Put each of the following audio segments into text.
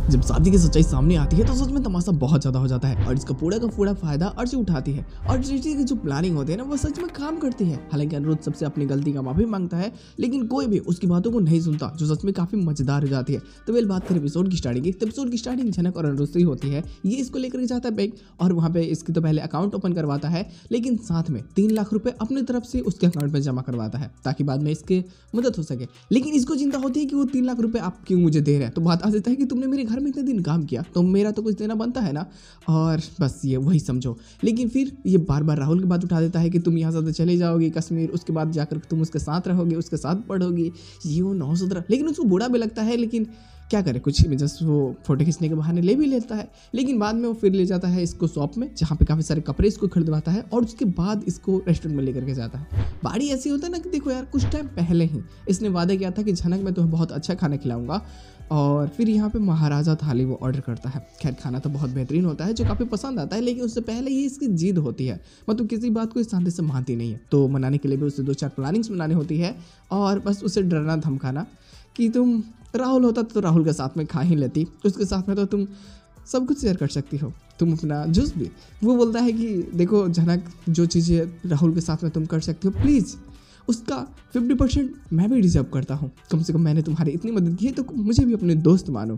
जब शादी की सच्चाई सामने आती है तो सच में तमाशा बहुत ज्यादा हो जाता है और इसका पूरा का पूरा फायदा अर्ची उठाती है और अर्ची की जो प्लानिंग होती है ना वो सच में काम करती है। हालांकि अनिरुद्ध सबसे अपनी गलती का माफी मांगता है लेकिन कोई भी उसकी बातों को नहीं सुनता, जो सच में काफी मजेदार हो जाती है। तो वेल बात करें एपिसोड की स्टार्टिंग की, तो एपिसोड की स्टार्टिंग झनक और अनिरुद्ध से ही होती है। ये इसको लेकर जाता है बैंक और वहाँ पे इसकी तो पहले अकाउंट ओपन करवाता है लेकिन साथ में 3 लाख रुपए अपनी तरफ से उसके अकाउंट में जमा करवाता है ताकि बाद में इसके मदद हो सके। लेकिन इसको चिंता होती है कि वो 3 लाख रुपए आप क्यों मुझे दे रहे हैं। तो बात आ जाता है कि तुमने मेरे घर में इतने दिन काम किया तो मेरा तो कुछ देना बनता है ना, और बस ये वही समझो। लेकिन फिर ये बार बार राहुल की बात उठा देता है कि तुम यहाँ से चले जाओगे कश्मीर, उसके बाद जाकर तुम उसके साथ रहोगे, उसके साथ पढ़ोगे, ये वो 917। लेकिन उसको बुरा भी लगता है लेकिन क्या करे, कुछ इमेजेस वो फोटो खींचने के बहाने ले भी लेता है। लेकिन बाद में वो फिर ले जाता है इसको शॉप में जहाँ पे काफ़ी सारे कपड़े इसको खरीदवाता है और उसके बाद इसको रेस्टोरेंट में लेकर के जाता है। बाड़ी ऐसी होता है ना कि देखो यार, कुछ टाइम पहले ही इसने वादा किया था कि झनक मैं तुम्हें बहुत अच्छा खाना खिलाऊंगा और फिर यहाँ पे महाराजा थाली वो ऑर्डर करता है। खैर खाना तो बहुत बेहतरीन होता है जो काफ़ी पसंद आता है, लेकिन उससे पहले ही इसकी जिद होती है, मतलब किसी बात को इस शांति से मानती नहीं है। तो मनाने के लिए भी उसे 2-4 प्लानिंग्स बनानी होती है और बस उसे डरना धमकाना कि तुम राहुल होता तो राहुल के साथ में खा ही लेती, उसके साथ में तो तुम सब कुछ शेयर कर सकती हो, तुम अपना जूस भी। वो बोलता है कि देखो झनक, जो चीज़ें राहुल के साथ में तुम कर सकती हो प्लीज़ उसका 50% मैं भी डिजर्व करता हूँ। कम से कम मैंने तुम्हारी इतनी मदद की है तो मुझे भी अपने दोस्त मानो।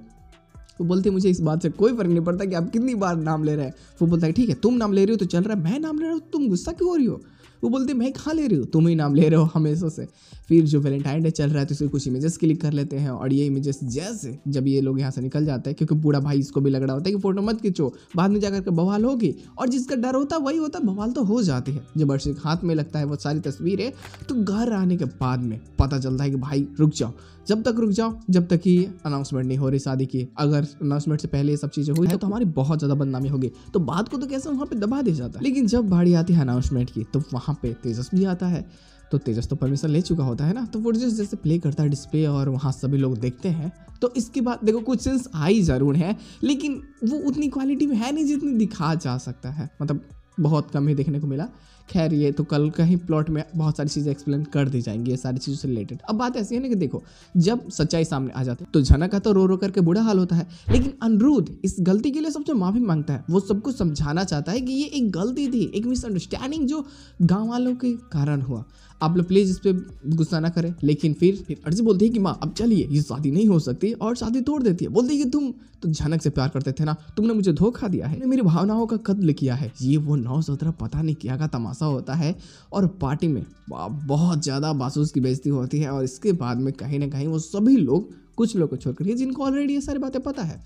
वो बोलते मुझे इस बात से कोई फर्क नहीं पड़ता कि आप कितनी बार नाम ले रहे हैं। वो बोलता है ठीक है तुम नाम ले रही हो तो चल रहा है, मैं नाम ले रहा हूँ तुम गुस्सा क्यों हो रही हो। वो बोलते मैं कहाँ ले रही हूँ, तुम ही नाम ले रहे हो हमेशा से। फिर जो वैलेंटाइन डे चल रहा है तो इसके कुछ इमेजेस क्लिक कर लेते हैं और ये इमेजेस जैसे जब ये लोग यहाँ से निकल जाते हैं, क्योंकि बूढ़ा भाई इसको भी लग रहा होता है कि फोटो मत खींचो, बाद में जाकर के बवाल होगी। और जिसका डर होता है वही होता है, बवाल तो हो जाती है। जब अर्शी के हाथ में लगता है वो सारी तस्वीरें तो घर आने के बाद में पता चलता है कि भाई रुक जाओ, जब तक रुक जाओ जब तक कि अनाउंसमेंट नहीं हो रही शादी की। अगर अनाउंसमेंट से पहले ये सब चीज़ें हुई तो हमारी बहुत ज़्यादा बदनामी होगी। तो बात को तो कैसे वहाँ पे दबा दिया जाता है। लेकिन जब बारी आती है अनाउंसमेंट की तो वहाँ पे तेजस भी आता है। तो तेजस तो परमिशन ले चुका होता है ना, तो वो जैसे प्ले करता है डिस्प्ले और वहाँ सभी लोग देखते हैं। तो इसके बाद देखो कुछ सीन्स आई ज़रूर है लेकिन वो उतनी क्वालिटी में है नहीं जितनी दिखा जा सकता है, मतलब बहुत कम ही देखने को मिला। खैर ये तो कल का ही प्लॉट में बहुत सारी चीज़ें एक्सप्लेन कर दी जाएंगी ये सारी चीज़ों से रिलेटेड। अब बात ऐसी है ना कि देखो जब सच्चाई सामने आ जाती है तो झनक का तो रो रो करके बुरा हाल होता है, लेकिन अनिरुद्ध इस गलती के लिए सबसे माफी मांगता है। वो सबको समझाना चाहता है कि ये एक गलती थी, एक मिसअंडरस्टैंडिंग जो गाँव वालों के कारण हुआ, आप लोग प्लीज़ इस पर गुस्सा ना करें। लेकिन फिर अर्जी बोलती है कि माँ अब चलिए, ये शादी नहीं हो सकती और शादी तोड़ देती है। बोलती है कि तुम तो झनक से प्यार करते थे ना, तुमने मुझे धोखा दिया है, मेरी भावनाओं का कत्ल किया है। ये वो 917 पता नहीं क्या का तमाशा होता है और पार्टी में बहुत ज़्यादा बासूस की बेइज्जती होती है। और इसके बाद में कहीं ना कहीं वो सभी लोग, कुछ लोग को छोड़कर के जिनको ऑलरेडी ये सारी बातें पता है,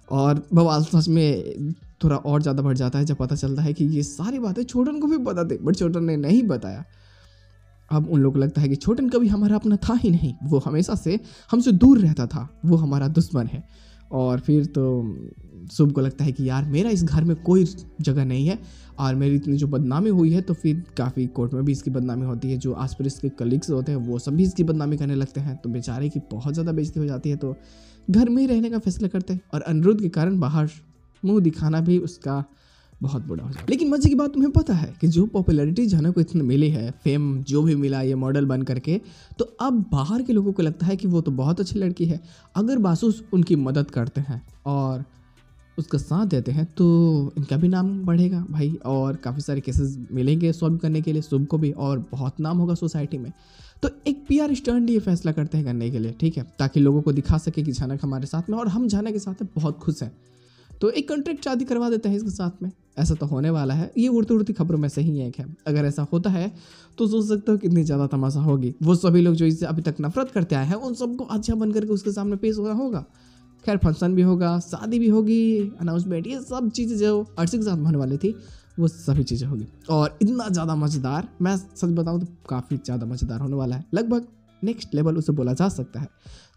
और बवाल सच में थोड़ा और ज़्यादा बढ़ जाता है जब पता चलता है कि ये सारी बातें छोटन को भी पता थी बट छोटन ने नहीं बताया। अब उन लोग को लगता है कि छोटन कभी हमारा अपना था ही नहीं, वो हमेशा से हमसे दूर रहता था, वो हमारा दुश्मन है। और फिर तो शुभ को लगता है कि यार मेरा इस घर में कोई जगह नहीं है और मेरी इतनी जो बदनामी हुई है। तो फिर काफ़ी कोर्ट में भी इसकी बदनामी होती है, जो आस पास इसके कलीग्स होते हैं वो सब भी इसकी बदनामी करने लगते हैं। तो बेचारे की बहुत ज़्यादा बेइज्जती हो जाती है, तो घर में ही रहने का फैसला करते हैं और अनिरुद्ध के कारण बाहर मुँह दिखाना भी उसका बहुत बुरा हो जाए। लेकिन मजे की बात तुम्हें पता है कि जो पॉपुलैरिटी झनक को इतनी मिली है, फेम जो भी मिला ये मॉडल बन करके, तो अब बाहर के लोगों को लगता है कि वो तो बहुत अच्छी लड़की है। अगर बासूस उनकी मदद करते हैं और उसका साथ देते हैं तो इनका भी नाम बढ़ेगा भाई, और काफ़ी सारे केसेस मिलेंगे सॉल्व करने के लिए शुभ को भी, और बहुत नाम होगा सोसाइटी में। तो एक PR स्टंट ये फैसला करते हैं करने के लिए, ठीक है, ताकि लोगों को दिखा सके कि झनक हमारे साथ में और हम झनक के साथ में बहुत खुश हैं। तो एक कॉन्ट्रैक्ट शादी करवा देते हैं इसके साथ में, ऐसा तो होने वाला है। ये उड़ती उड़ती खबरों में से ही एक है। अगर ऐसा होता है तो सोच सकते हो कितनी ज़्यादा तमाशा होगी। वो सभी लोग जो इससे अभी तक नफरत करते आए हैं उन सबको अच्छा बन करके उसके सामने पेश होना होगा। खैर फंक्शन भी होगा, शादी भी होगी, अनाउंसमेंट, ये सब चीज़ें जो अर्शी के साथ होने वाली थी वो सभी चीज़ें होगी। और इतना ज़्यादा मज़ेदार, मैं सच बताऊँ तो काफ़ी ज़्यादा मज़ेदार होने वाला है, लगभग नेक्स्ट लेवल उसे बोला जा सकता है,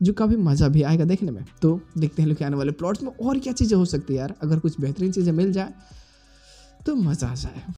जो काफ़ी मज़ा भी आएगा देखने में। तो देखते हैं लोग आने वाले प्लॉट्स में और क्या चीज़ें हो सकती है यार। अगर कुछ बेहतरीन चीज़ें मिल जाए तो मज़ा आ जाए।